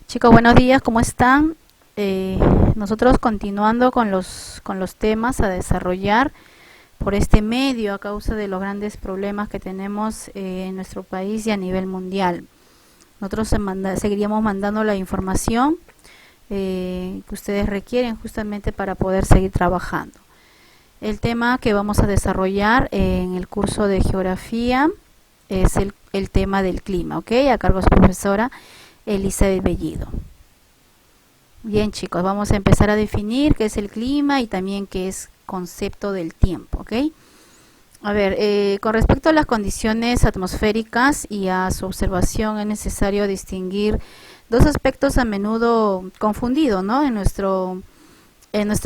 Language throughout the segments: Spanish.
Chicos, buenos días, ¿cómo están? Nosotros continuando con los temas a desarrollar por este medio a causa de los grandes problemas que tenemos en nuestro país y a nivel mundial. Nosotros seguiríamos mandando la información que ustedes requieren justamente para poder seguir trabajando. El tema que vamos a desarrollar en el curso de geografía es el tema del clima, ¿ok? A cargo de su profesora Elizabeth Bellido. Bien, chicos, vamos a empezar a definir qué es el clima y también qué es concepto del tiempo, ¿ok? A ver, con respecto a las condiciones atmosféricas y a su observación es necesario distinguir dos aspectos a menudo confundidos, ¿no? En nuestro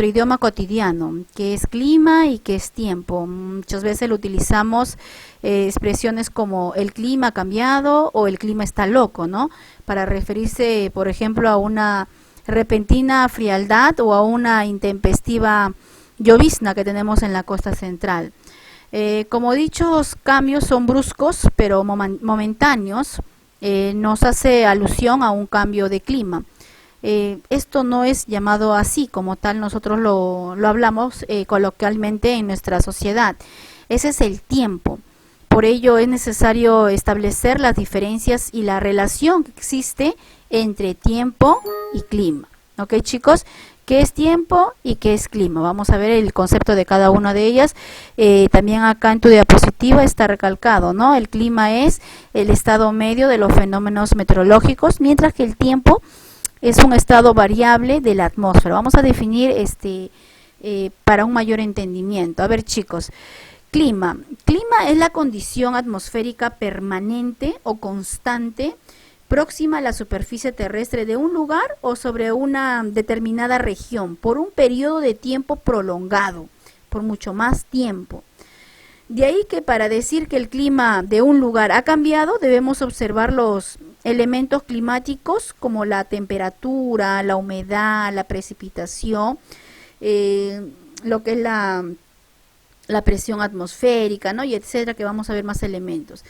idioma cotidiano, que es clima y que es tiempo. Muchas veces lo utilizamos expresiones como el clima ha cambiado o el clima está loco, ¿no? Para referirse, por ejemplo, a una repentina frialdad o a una intempestiva llovizna que tenemos en la costa central. Como dichos cambios son bruscos pero momentáneos, nos hace alusión a un cambio de clima. Esto no es llamado así como tal, nosotros lo hablamos coloquialmente en nuestra sociedad. Ese es el tiempo. Por ello es necesario establecer las diferencias y la relación que existe entre tiempo y clima. ¿Ok, chicos? ¿Qué es tiempo y qué es clima? Vamos a ver el concepto de cada una de ellas. También acá en tu diapositiva está recalcado, ¿no? El clima es el estado medio de los fenómenos meteorológicos, mientras que el tiempo es un estado variable de la atmósfera. Vamos a definir para un mayor entendimiento. A ver, chicos, clima. Clima es la condición atmosférica permanente o constante próxima a la superficie terrestre de un lugar o sobre una determinada región por un periodo de tiempo prolongado, por mucho más tiempo. De ahí que para decir que el clima de un lugar ha cambiado, debemos observar los elementos climáticos como la temperatura, la humedad, la precipitación, lo que es la presión atmosférica, ¿no? Y etcétera, que vamos a ver más elementos.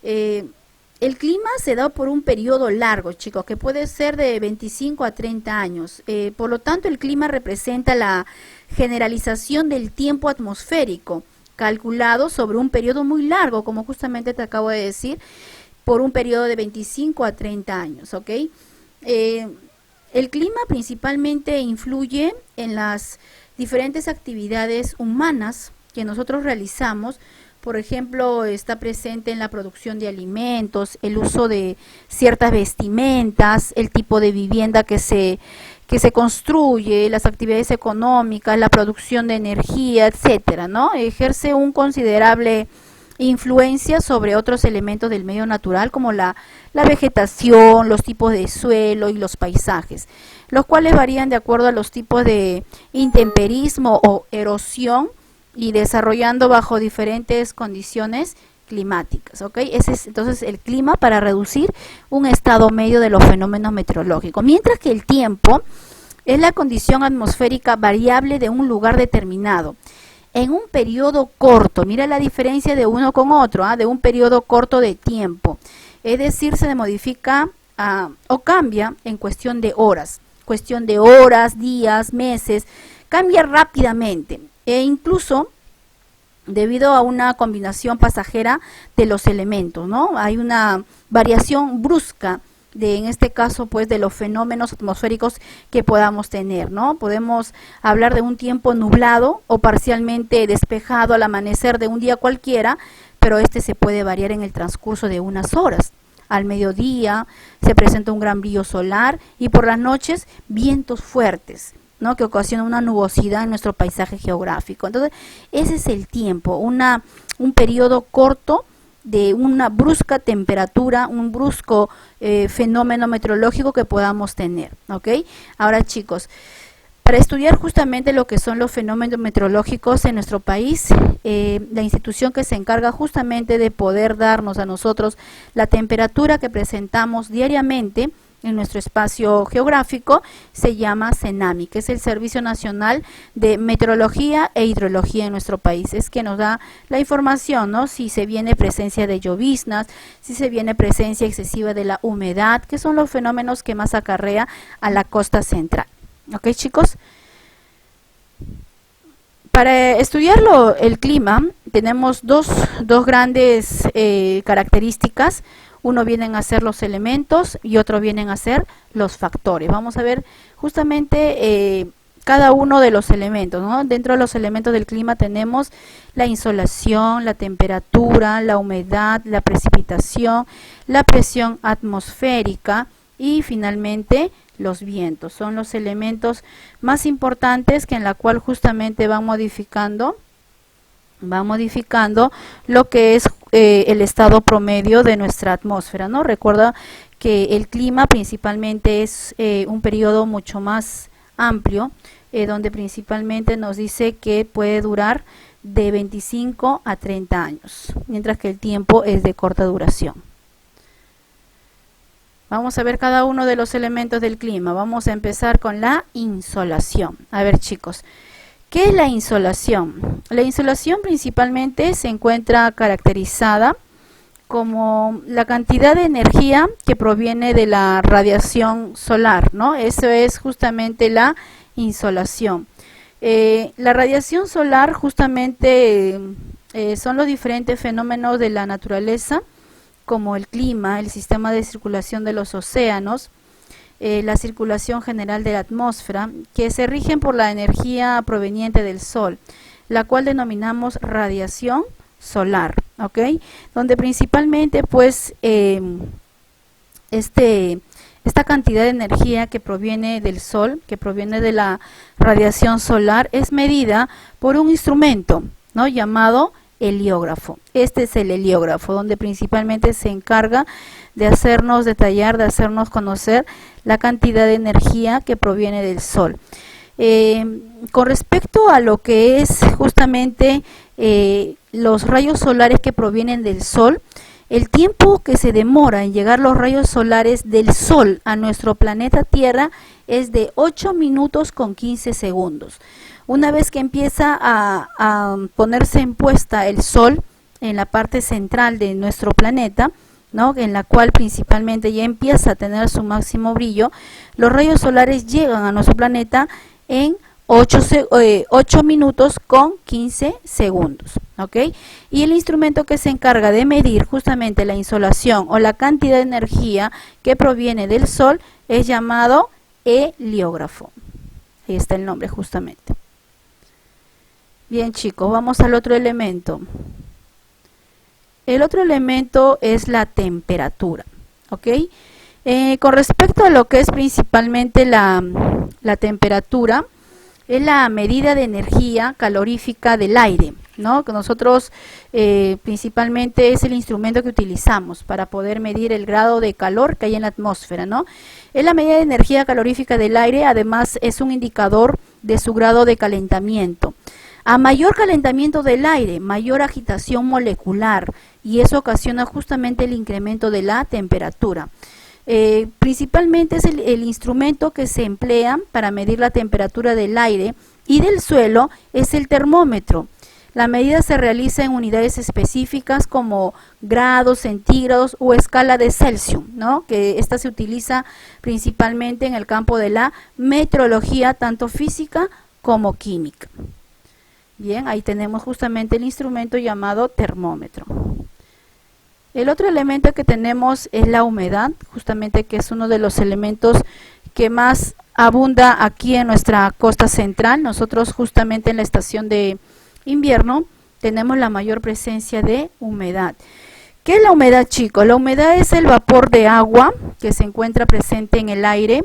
El clima se da por un periodo largo, chicos, que puede ser de 25 a 30 años. Por lo tanto, el clima representa la generalización del tiempo atmosférico, calculado sobre un periodo muy largo, como justamente te acabo de decir, por un periodo de 25 a 30 años, ¿ok? El clima principalmente influye en las diferentes actividades humanas que nosotros realizamos. Por ejemplo, está presente en la producción de alimentos, el uso de ciertas vestimentas, el tipo de vivienda que se construye, las actividades económicas, la producción de energía, etcétera, ¿no? Ejerce un considerable influencia sobre otros elementos del medio natural como la vegetación, los tipos de suelo y los paisajes, los cuales varían de acuerdo a los tipos de intemperismo o erosión y desarrollando bajo diferentes condiciones climáticas, ¿ok? Ese es entonces el clima para reducir un estado medio de los fenómenos meteorológicos, mientras que el tiempo es la condición atmosférica variable de un lugar determinado en un periodo corto. Mira la diferencia de uno con otro, de un periodo corto de tiempo, es decir, se modifica o cambia en cuestión de horas, días, meses, cambia rápidamente e incluso debido a una combinación pasajera de los elementos, ¿no? Hay una variación brusca en este caso, pues, de los fenómenos atmosféricos que podamos tener, ¿no? Podemos hablar de un tiempo nublado o parcialmente despejado al amanecer de un día cualquiera, pero este se puede variar en el transcurso de unas horas. Al mediodía se presenta un gran brillo solar y por las noches vientos fuertes, ¿no? Que ocasiona una nubosidad en nuestro paisaje geográfico. Entonces, ese es el tiempo, un periodo corto de una brusca temperatura, un brusco fenómeno meteorológico que podamos tener, ¿ok? Ahora, chicos, para estudiar justamente lo que son los fenómenos meteorológicos en nuestro país, la institución que se encarga justamente de poder darnos a nosotros la temperatura que presentamos diariamente en nuestro espacio geográfico, se llama CENAMI, que es el Servicio Nacional de Meteorología e Hidrología en nuestro país. Es que nos da la información, ¿no? Si se viene presencia de lloviznas, si se viene presencia excesiva de la humedad, que son los fenómenos que más acarrea a la costa central. ¿Ok, chicos? Para estudiar el clima tenemos dos grandes características. Uno vienen a ser los elementos y otro vienen a ser los factores. Vamos a ver justamente cada uno de los elementos, ¿no? Dentro de los elementos del clima tenemos la insolación, la temperatura, la humedad, la precipitación, la presión atmosférica y finalmente los vientos. Son los elementos más importantes que en la cual justamente van modificando lo que es el estado promedio de nuestra atmósfera, ¿no? Recuerda que el clima principalmente es un periodo mucho más amplio, donde principalmente nos dice que puede durar de 25 a 30 años, mientras que el tiempo es de corta duración. Vamos a ver cada uno de los elementos del clima. Vamos a empezar con la insolación. A ver, chicos, ¿qué es la insolación? La insolación principalmente se encuentra caracterizada como la cantidad de energía que proviene de la radiación solar, ¿no? Eso es justamente la insolación. La radiación solar justamente son los diferentes fenómenos de la naturaleza, como el clima, el sistema de circulación de los océanos, la circulación general de la atmósfera, que se rigen por la energía proveniente del sol, la cual denominamos radiación solar, ¿ok? Donde principalmente pues esta cantidad de energía que proviene del sol, que proviene de la radiación solar, es medida por un instrumento, ¿no? Llamado heliógrafo. Este es el heliógrafo, donde principalmente se encarga de hacernos detallar, de hacernos conocer la cantidad de energía que proviene del sol. Con respecto a lo que es justamente los rayos solares que provienen del sol, el tiempo que se demora en llegar los rayos solares del sol a nuestro planeta Tierra es de 8 minutos con 15 segundos. Una vez que empieza a ponerse en puesta el sol en la parte central de nuestro planeta, ¿no? En la cual principalmente ya empieza a tener su máximo brillo, los rayos solares llegan a nuestro planeta en 8 minutos con 15 segundos, ¿ok? Y el instrumento que se encarga de medir justamente la insolación o la cantidad de energía que proviene del sol es llamado heliógrafo. Ahí está el nombre justamente. Bien, chicos, vamos al otro elemento. El otro elemento es la temperatura, ¿ok? Con respecto a lo que es principalmente la temperatura, es la medida de energía calorífica del aire, ¿no? Que nosotros principalmente es el instrumento que utilizamos para poder medir el grado de calor que hay en la atmósfera, ¿no? Es la medida de energía calorífica del aire, además es un indicador de su grado de calentamiento. A mayor calentamiento del aire, mayor agitación molecular, y eso ocasiona justamente el incremento de la temperatura. Principalmente es el instrumento que se emplea para medir la temperatura del aire y del suelo es el termómetro. La medida se realiza en unidades específicas como grados, centígrados o escala de Celsius, ¿no? Que esta se utiliza principalmente en el campo de la meteorología, tanto física como química. Bien, ahí tenemos justamente el instrumento llamado termómetro. El otro elemento que tenemos es la humedad, justamente que es uno de los elementos que más abunda aquí en nuestra costa central. Nosotros justamente en la estación de invierno tenemos la mayor presencia de humedad. ¿Qué es la humedad, chicos? La humedad es el vapor de agua que se encuentra presente en el aire.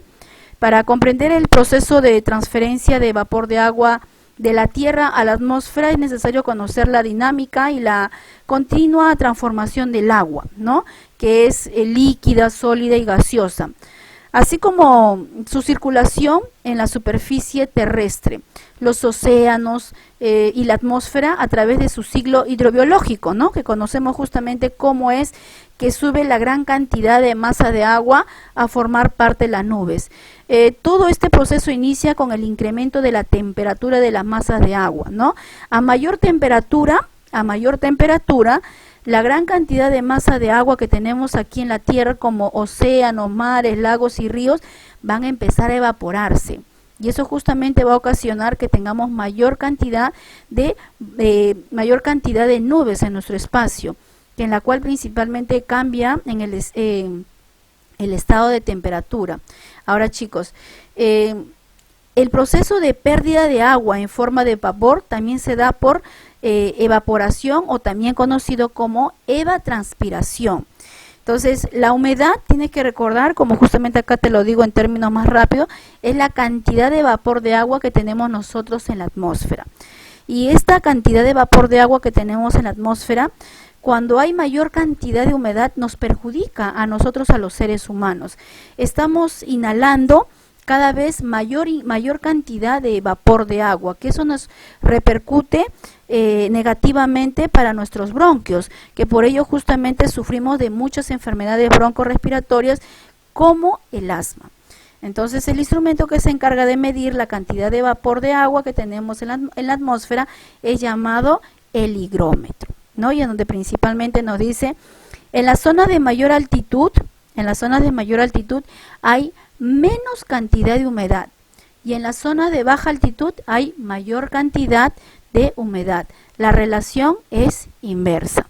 Para comprender el proceso de transferencia de vapor de agua de la Tierra a la atmósfera es necesario conocer la dinámica y la continua transformación del agua, ¿no? Que es líquida, sólida y gaseosa. así como su circulación en la superficie terrestre, los océanos y la atmósfera a través de su ciclo hidrobiológico, ¿no? Que conocemos justamente cómo es que sube la gran cantidad de masa de agua a formar parte de las nubes. Todo este proceso inicia con el incremento de la temperatura de las masas de agua, ¿no? A mayor temperatura, la gran cantidad de masa de agua que tenemos aquí en la Tierra, como océanos, mares, lagos y ríos, van a empezar a evaporarse. Y eso justamente va a ocasionar que tengamos mayor cantidad de nubes en nuestro espacio, en la cual principalmente cambia en el estado de temperatura. Ahora, chicos, el proceso de pérdida de agua en forma de vapor también se da por evaporación, o también conocido como evapotranspiración. Entonces, la humedad, tienes que recordar, como justamente acá te lo digo en términos más rápidos, es la cantidad de vapor de agua que tenemos nosotros en la atmósfera. Y esta cantidad de vapor de agua que tenemos en la atmósfera, cuando hay mayor cantidad de humedad, nos perjudica a nosotros, a los seres humanos. Estamos inhalando cada vez mayor cantidad de vapor de agua, que eso nos repercute negativamente para nuestros bronquios, que por ello justamente sufrimos de muchas enfermedades broncorespiratorias como el asma. Entonces, el instrumento que se encarga de medir la cantidad de vapor de agua que tenemos en la atmósfera es llamado el higrómetro, ¿no? Y en donde principalmente nos dice, en las zonas de mayor altitud, hay menos cantidad de humedad, y en las zonas de baja altitud hay mayor cantidad de humedad. La relación es inversa,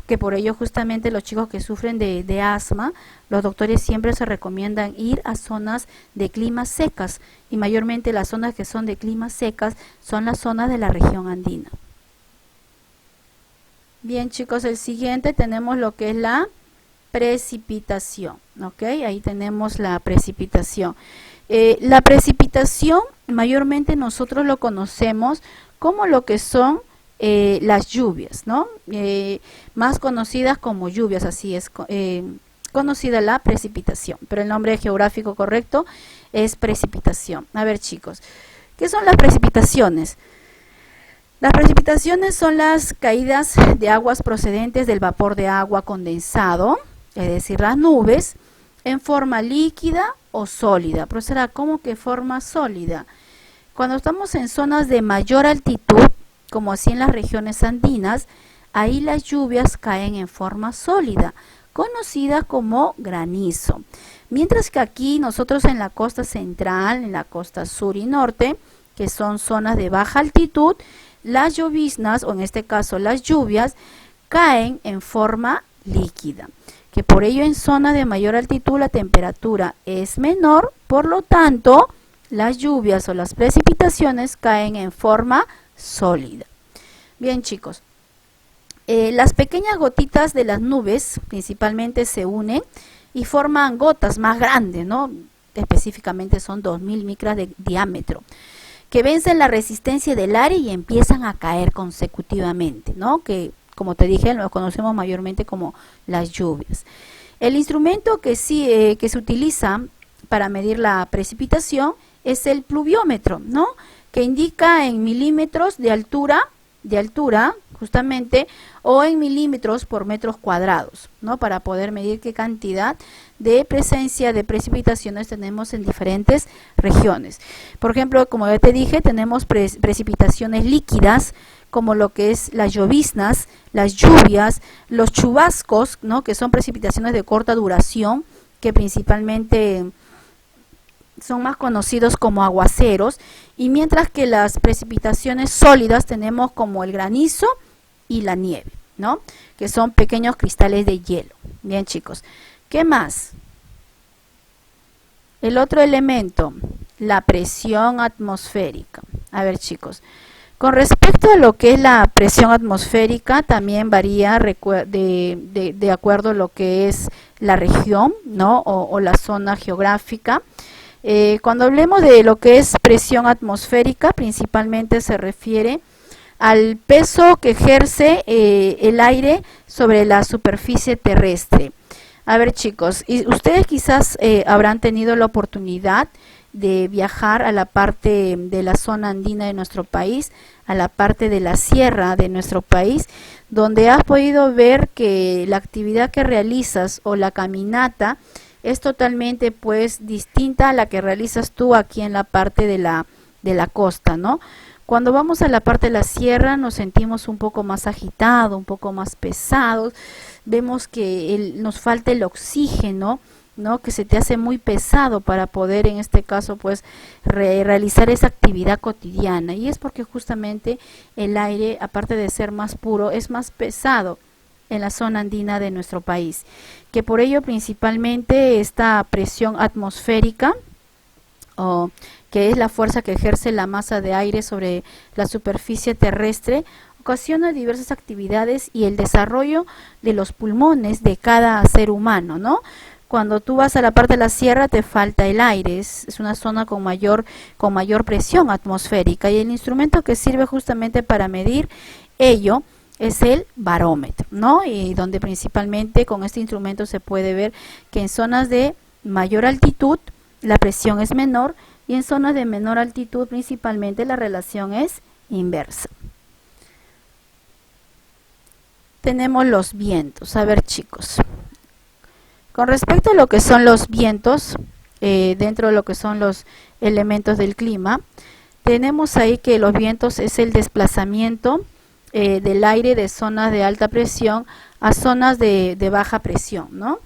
que por ello justamente los chicos que sufren de asma, los doctores siempre se recomiendan ir a zonas de climas secas, y mayormente las zonas que son de climas secas son las zonas de la región andina. Bien, chicos, el siguiente tenemos lo que es la precipitación, ¿ok? Ahí tenemos la precipitación. La precipitación mayormente nosotros lo conocemos como lo que son las lluvias, ¿no? Más conocidas como lluvias, así es conocida la precipitación, pero el nombre geográfico correcto es precipitación. A ver, chicos, ¿qué son las precipitaciones? Las precipitaciones son las caídas de aguas procedentes del vapor de agua condensado, es decir, las nubes, en forma líquida o sólida. Pero será como que forma sólida. Cuando estamos en zonas de mayor altitud, como así en las regiones andinas, ahí las lluvias caen en forma sólida, conocida como granizo. Mientras que aquí nosotros en la costa central, en la costa sur y norte, que son zonas de baja altitud, las lloviznas, o en este caso las lluvias, caen en forma líquida, que por ello en zonas de mayor altitud la temperatura es menor, por lo tanto las lluvias o las precipitaciones caen en forma sólida. Bien, chicos, las pequeñas gotitas de las nubes principalmente se unen y forman gotas más grandes, ¿no? Específicamente son 2000 micras de diámetro, que vencen la resistencia del aire y empiezan a caer consecutivamente, ¿no? Que, como te dije, lo conocemos mayormente como las lluvias. El instrumento que se utiliza para medir la precipitación es el pluviómetro, ¿no? Que indica en milímetros de altura, justamente, o en milímetros por metros cuadrados, ¿no? Para poder medir qué cantidad de presencia de precipitaciones tenemos en diferentes regiones. Por ejemplo, como ya te dije, tenemos precipitaciones líquidas, como lo que es las lloviznas, las lluvias, los chubascos, ¿no? Que son precipitaciones de corta duración, que principalmente son más conocidos como aguaceros, y mientras que las precipitaciones sólidas tenemos como el granizo y la nieve, ¿no? Que son pequeños cristales de hielo. Bien, chicos, ¿qué más? El otro elemento, la presión atmosférica. A ver, chicos, con respecto a lo que es la presión atmosférica, también varía de acuerdo a lo que es la región, ¿no? O la zona geográfica. Cuando hablemos de lo que es presión atmosférica, principalmente se refiere al peso que ejerce el aire sobre la superficie terrestre. A ver, chicos, y ustedes quizás habrán tenido la oportunidad de viajar a la parte de la zona andina de nuestro país, a la parte de la sierra de nuestro país, donde has podido ver que la actividad que realizas o la caminata es totalmente pues distinta a la que realizas tú aquí en la parte de la costa, ¿no? Cuando vamos a la parte de la sierra nos sentimos un poco más agitados, un poco más pesados, vemos que nos falta el oxígeno, ¿no? Que se te hace muy pesado para poder en este caso pues realizar esa actividad cotidiana, y es porque justamente el aire, aparte de ser más puro, es más pesado en la zona andina de nuestro país, que por ello principalmente esta presión atmosférica, o que es la fuerza que ejerce la masa de aire sobre la superficie terrestre, ocasiona diversas actividades y el desarrollo de los pulmones de cada ser humano, ¿no? Cuando tú vas a la parte de la sierra te falta el aire, es una zona con mayor presión atmosférica, y el instrumento que sirve justamente para medir ello es el barómetro, ¿no? Y donde principalmente con este instrumento se puede ver que en zonas de mayor altitud la presión es menor, y en zonas de menor altitud principalmente la relación es inversa. Tenemos los vientos. A ver, chicos, con respecto a lo que son los vientos, dentro de lo que son los elementos del clima, tenemos ahí que los vientos es el desplazamiento del aire de zonas de alta presión a zonas de baja presión, ¿no?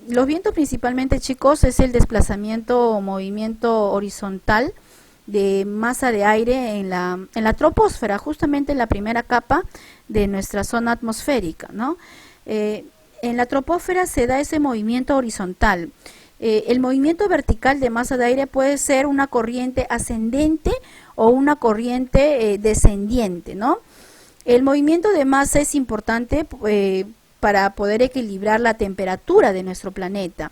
Los vientos principalmente, chicos, es el desplazamiento o movimiento horizontal de masa de aire en la troposfera, justamente en la primera capa de nuestra zona atmosférica, ¿no? En la troposfera se da ese movimiento horizontal. El movimiento vertical de masa de aire puede ser una corriente ascendente o una corriente descendiente, ¿no? El movimiento de masa es importante para poder equilibrar la temperatura de nuestro planeta,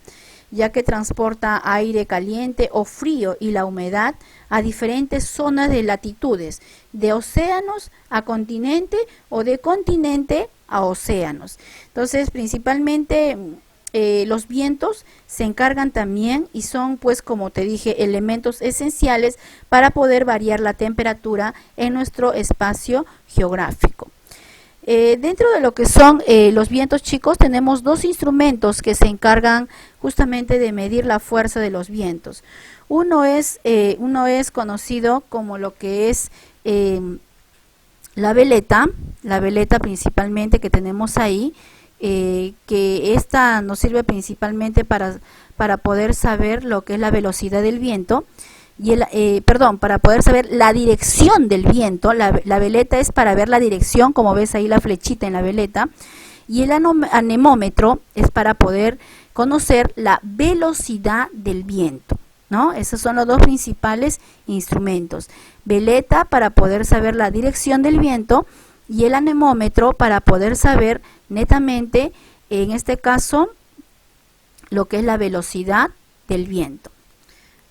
ya que transporta aire caliente o frío y la humedad a diferentes zonas de latitudes, de océanos a continente o de continente a océanos. Entonces, principalmente los vientos se encargan también y son, pues, como te dije, elementos esenciales para poder variar la temperatura en nuestro espacio geográfico. Dentro de lo que son los vientos, chicos, tenemos dos instrumentos que se encargan justamente de medir la fuerza de los vientos. Uno es conocido como lo que es la veleta principalmente que tenemos ahí, que esta nos sirve principalmente para poder saber lo que es la velocidad del viento. Y para poder saber la dirección del viento. La veleta es para ver la dirección, como ves ahí la flechita en la veleta, y el anemómetro es para poder conocer la velocidad del viento, ¿no? Esos son los dos principales instrumentos: veleta para poder saber la dirección del viento, y el anemómetro para poder saber netamente, en este caso, lo que es la velocidad del viento.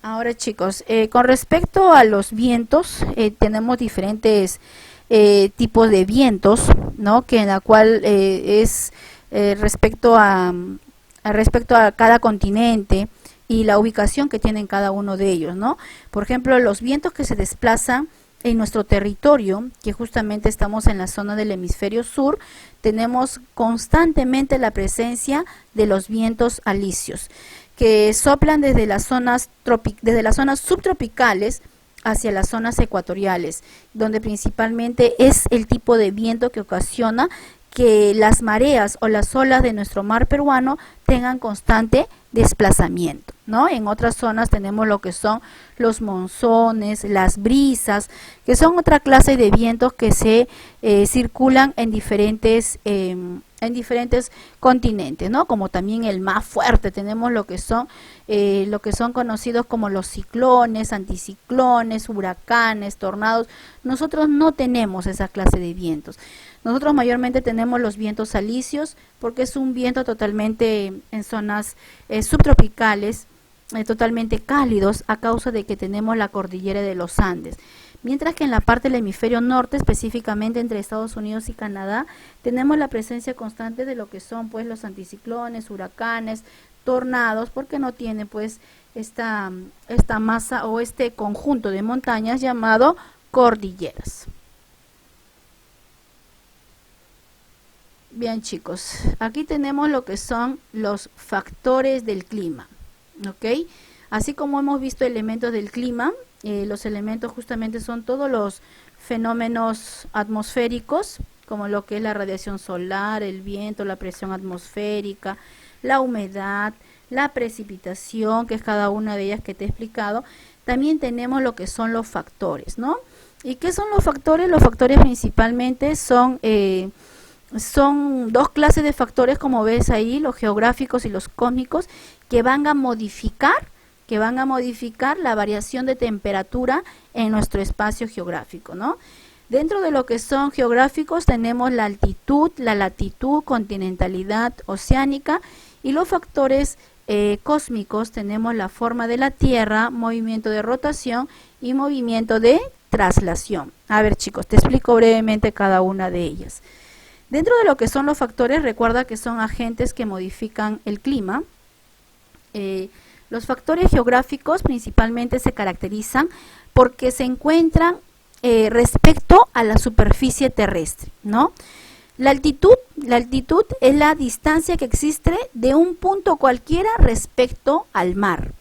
Ahora, chicos, con respecto a los vientos, tenemos diferentes tipos de vientos, ¿no? Que en la cual es respecto a cada continente y la ubicación que tienen cada uno de ellos, ¿no? Por ejemplo, los vientos que se desplazan en nuestro territorio, que justamente estamos en la zona del hemisferio sur, tenemos constantemente la presencia de los vientos alisios, que soplan desde las zonas subtropicales hacia las zonas ecuatoriales, donde principalmente es el tipo de viento que ocasiona que las mareas o las olas de nuestro mar peruano tengan constante desplazamiento, ¿no? En otras zonas tenemos lo que son los monzones, las brisas, que son otra clase de vientos que se circulan en diferentes continentes, ¿no? Como también el más fuerte, tenemos lo que son conocidos como los ciclones, anticiclones, huracanes, tornados. Nosotros no tenemos esa clase de vientos. Nosotros mayormente tenemos los vientos alisios, porque es un viento totalmente en zonas subtropicales, totalmente cálidos, a causa de que tenemos la cordillera de los Andes. Mientras que en la parte del hemisferio norte, específicamente entre Estados Unidos y Canadá, tenemos la presencia constante de lo que son pues los anticiclones, huracanes, tornados, porque no tiene pues esta masa o este conjunto de montañas llamado cordilleras. Bien, chicos, aquí tenemos lo que son los factores del clima, ¿ok? Así como hemos visto elementos del clima, los elementos justamente son todos los fenómenos atmosféricos, como lo que es la radiación solar, el viento, la presión atmosférica, la humedad, la precipitación, que es cada una de ellas que te he explicado. También tenemos lo que son los factores, ¿no? ¿Y qué son los factores? Los factores principalmente son dos clases de factores, como ves ahí, los geográficos y los cósmicos, que van a modificar la variación de temperatura en nuestro espacio geográfico, ¿no? Dentro de lo que son geográficos tenemos la altitud, la latitud, continentalidad oceánica, y los factores cósmicos tenemos la forma de la Tierra, movimiento de rotación y movimiento de traslación. A ver, chicos, te explico brevemente cada una de ellas. Dentro de lo que son los factores, recuerda que son agentes que modifican el clima. Los factores geográficos principalmente se caracterizan porque se encuentran respecto a la superficie terrestre, ¿no? La altitud es la distancia que existe de un punto cualquiera respecto al mar,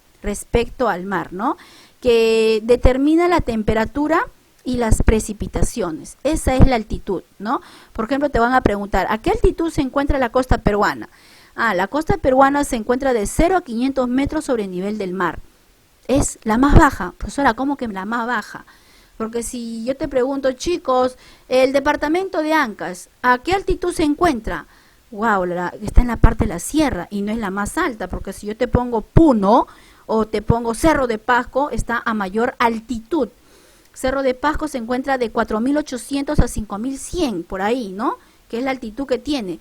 ¿no? Que determina la temperatura y las precipitaciones. Esa es la altitud, ¿no? Por ejemplo, te van a preguntar, ¿a qué altitud se encuentra la costa peruana? La costa peruana se encuentra de 0 a 500 metros sobre el nivel del mar. Es la más baja. Profesora, ¿cómo que la más baja? Porque si yo te pregunto, chicos, el departamento de Ancash, ¿a qué altitud se encuentra? Wow, está en la parte de la sierra y no es la más alta, porque si yo te pongo Puno o te pongo Cerro de Pasco, está a mayor altitud. Cerro de Pasco se encuentra de 4.800 a 5.100, por ahí, ¿no? Que es la altitud que tiene.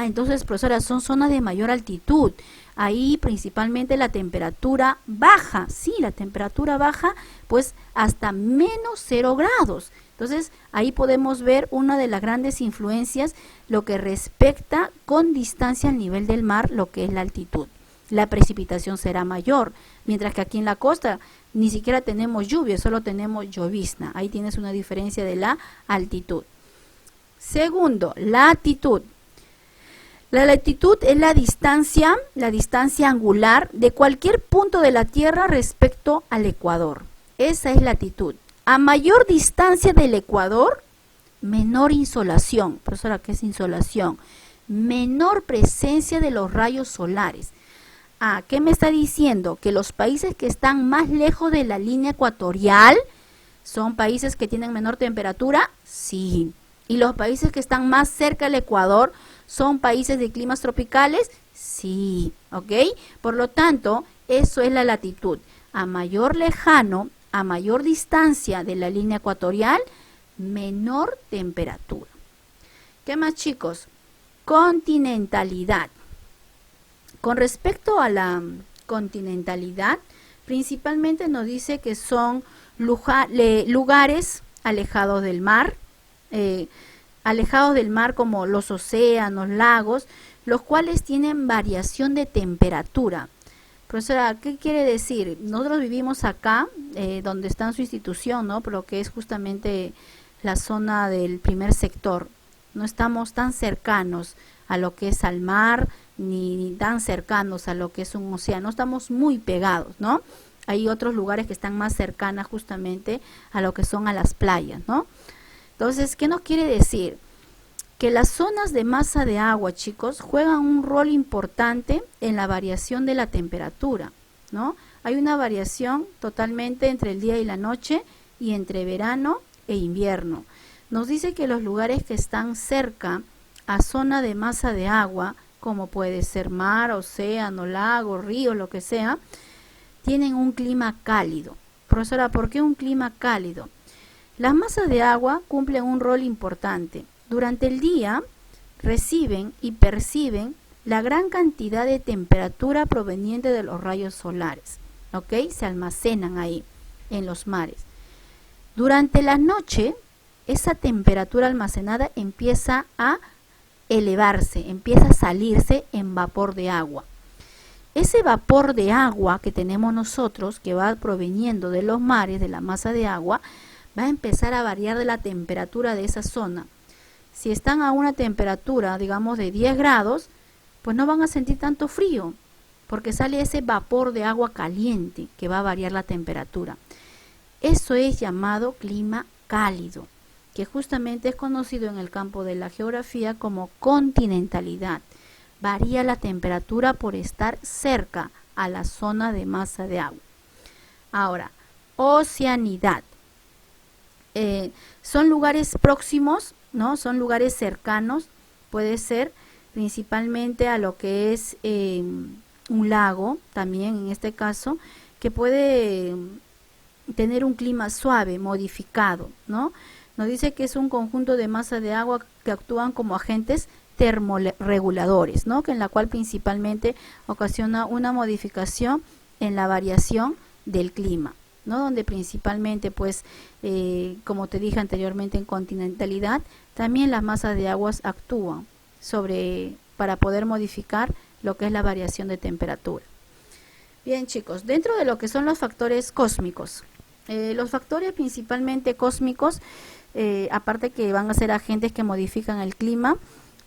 Entonces, profesora, son zonas de mayor altitud. Ahí principalmente la temperatura baja. Sí, la temperatura baja, pues hasta menos 0 grados. Entonces, ahí podemos ver una de las grandes influencias, lo que respecta con distancia al nivel del mar, lo que es la altitud. La precipitación será mayor, mientras que aquí en la costa ni siquiera tenemos lluvia, solo tenemos llovizna. Ahí tienes una diferencia de la altitud. Segundo, latitud. La latitud es la distancia angular de cualquier punto de la Tierra respecto al ecuador. Esa es latitud. A mayor distancia del ecuador, menor insolación. Profesora, ¿qué es insolación? Menor presencia de los rayos solares. ¿Qué me está diciendo? Que los países que están más lejos de la línea ecuatorial son países que tienen menor temperatura. Sí. ¿Y los países que están más cerca del ecuador son países de climas tropicales? Sí. ¿Ok? Por lo tanto, eso es la latitud. A mayor lejano, a mayor distancia de la línea ecuatorial, menor temperatura. ¿Qué más, chicos? Continentalidad. Con respecto a la continentalidad, principalmente nos dice que son lugares alejados del mar como los océanos, lagos, los cuales tienen variación de temperatura. Profesora, ¿qué quiere decir? Nosotros vivimos acá, donde está su institución, ¿no? Por lo que es justamente la zona del primer sector. No estamos tan cercanos a lo que es al mar, ni tan cercanos a lo que es un océano, estamos muy pegados, ¿no? Hay otros lugares que están más cercanas justamente a lo que son a las playas, ¿no? Entonces, ¿qué nos quiere decir? Que las zonas de masa de agua, chicos, juegan un rol importante en la variación de la temperatura, ¿no? Hay una variación totalmente entre el día y la noche y entre verano e invierno. Nos dice que los lugares que están cerca a zona de masa de agua, como puede ser mar, océano, lago, río, lo que sea, tienen un clima cálido. Profesora, ¿por qué un clima cálido? Las masas de agua cumplen un rol importante. Durante el día reciben y perciben la gran cantidad de temperatura proveniente de los rayos solares, ¿ok? Se almacenan ahí en los mares. Durante la noche, esa temperatura almacenada empieza a elevarse, empieza a salirse en vapor de agua. Ese vapor de agua que tenemos nosotros, que va proveniendo de los mares, de la masa de agua, va a empezar a variar de la temperatura de esa zona. Si están a una temperatura, digamos, de 10 grados, pues no van a sentir tanto frío, porque sale ese vapor de agua caliente que va a variar la temperatura. Eso es llamado clima cálido, que justamente es conocido en el campo de la geografía como continentalidad. Varía la temperatura por estar cerca a la zona de masa de agua. Ahora, oceanidad. Son lugares próximos, ¿no? Son lugares cercanos, puede ser principalmente a lo que es un lago, también en este caso, que puede tener un clima suave, modificado, ¿no? Nos dice que es un conjunto de masa de agua que actúan como agentes termorreguladores, ¿no? Que en la cual principalmente ocasiona una modificación en la variación del clima, ¿no? Donde principalmente, pues, como te dije anteriormente, en continentalidad, también las masas de aguas actúan para poder modificar lo que es la variación de temperatura. Bien, chicos, dentro de lo que son los factores cósmicos, los factores principalmente cósmicos, aparte que van a ser agentes que modifican el clima,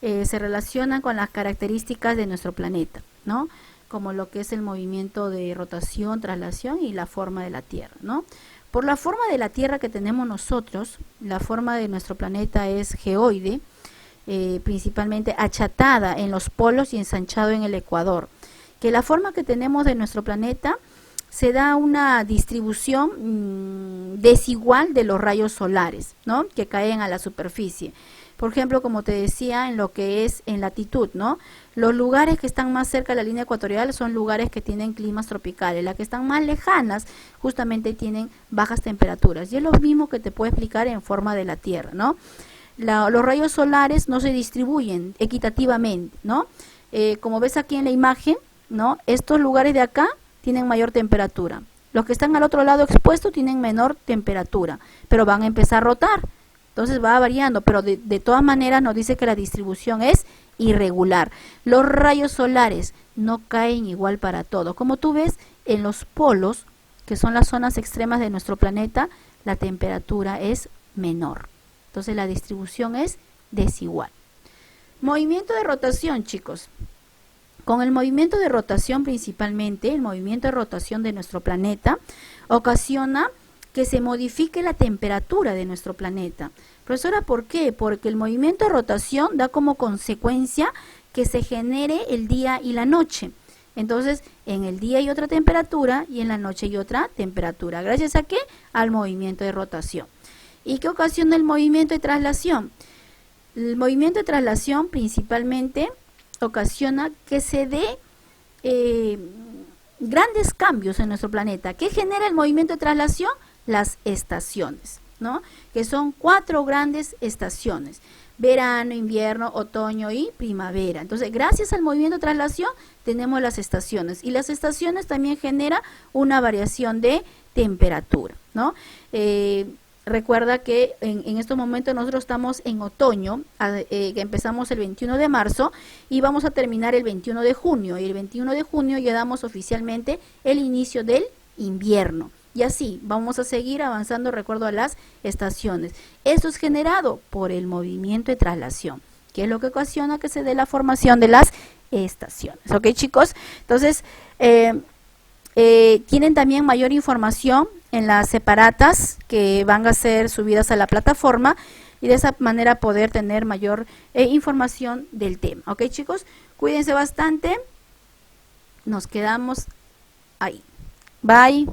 se relacionan con las características de nuestro planeta, ¿no? Como lo que es el movimiento de rotación, traslación y la forma de la Tierra, ¿no? Por la forma de la Tierra que tenemos nosotros, la forma de nuestro planeta es geoide, principalmente achatada en los polos y ensanchado en el ecuador. Que la forma que tenemos de nuestro planeta se da una distribución desigual de los rayos solares, ¿no? Que caen a la superficie. Por ejemplo, como te decía, en lo que es en latitud, ¿no? Los lugares que están más cerca de la línea ecuatorial son lugares que tienen climas tropicales. Las que están más lejanas justamente tienen bajas temperaturas. Y es lo mismo que te puedo explicar en forma de la Tierra, ¿no? Los rayos solares no se distribuyen equitativamente, ¿no? Como ves aquí en la imagen, ¿no? Estos lugares de acá tienen mayor temperatura. Los que están al otro lado expuestos tienen menor temperatura, pero van a empezar a rotar. Entonces va variando, pero de todas maneras nos dice que la distribución es irregular. Los rayos solares no caen igual para todos. Como tú ves, en los polos, que son las zonas extremas de nuestro planeta, la temperatura es menor. Entonces la distribución es desigual. Movimiento de rotación, chicos. Con el movimiento de rotación principalmente, el movimiento de rotación de nuestro planeta ocasiona que se modifique la temperatura de nuestro planeta. Profesora, ¿por qué? Porque el movimiento de rotación da como consecuencia que se genere el día y la noche. Entonces, en el día hay otra temperatura y en la noche hay otra temperatura. ¿Gracias a qué? Al movimiento de rotación. ¿Y qué ocasiona el movimiento de traslación? El movimiento de traslación principalmente ocasiona que se dé grandes cambios en nuestro planeta. ¿Qué genera el movimiento de traslación? Las estaciones, ¿no? Que son 4 grandes estaciones: verano, invierno, otoño y primavera. Entonces, gracias al movimiento de traslación tenemos las estaciones, y las estaciones también generan una variación de temperatura, ¿no? Recuerda que en estos momentos nosotros estamos en otoño, que empezamos el 21 de marzo y vamos a terminar el 21 de junio. Y el 21 de junio ya damos oficialmente el inicio del invierno. Y así vamos a seguir avanzando de acuerdo a las estaciones. Esto es generado por el movimiento de traslación, que es lo que ocasiona que se dé la formación de las estaciones. ¿Ok, chicos? Entonces, tienen también mayor información en las separatas que van a ser subidas a la plataforma, y de esa manera poder tener mayor información del tema. ¿Ok, chicos? Cuídense bastante. Nos quedamos ahí. Bye.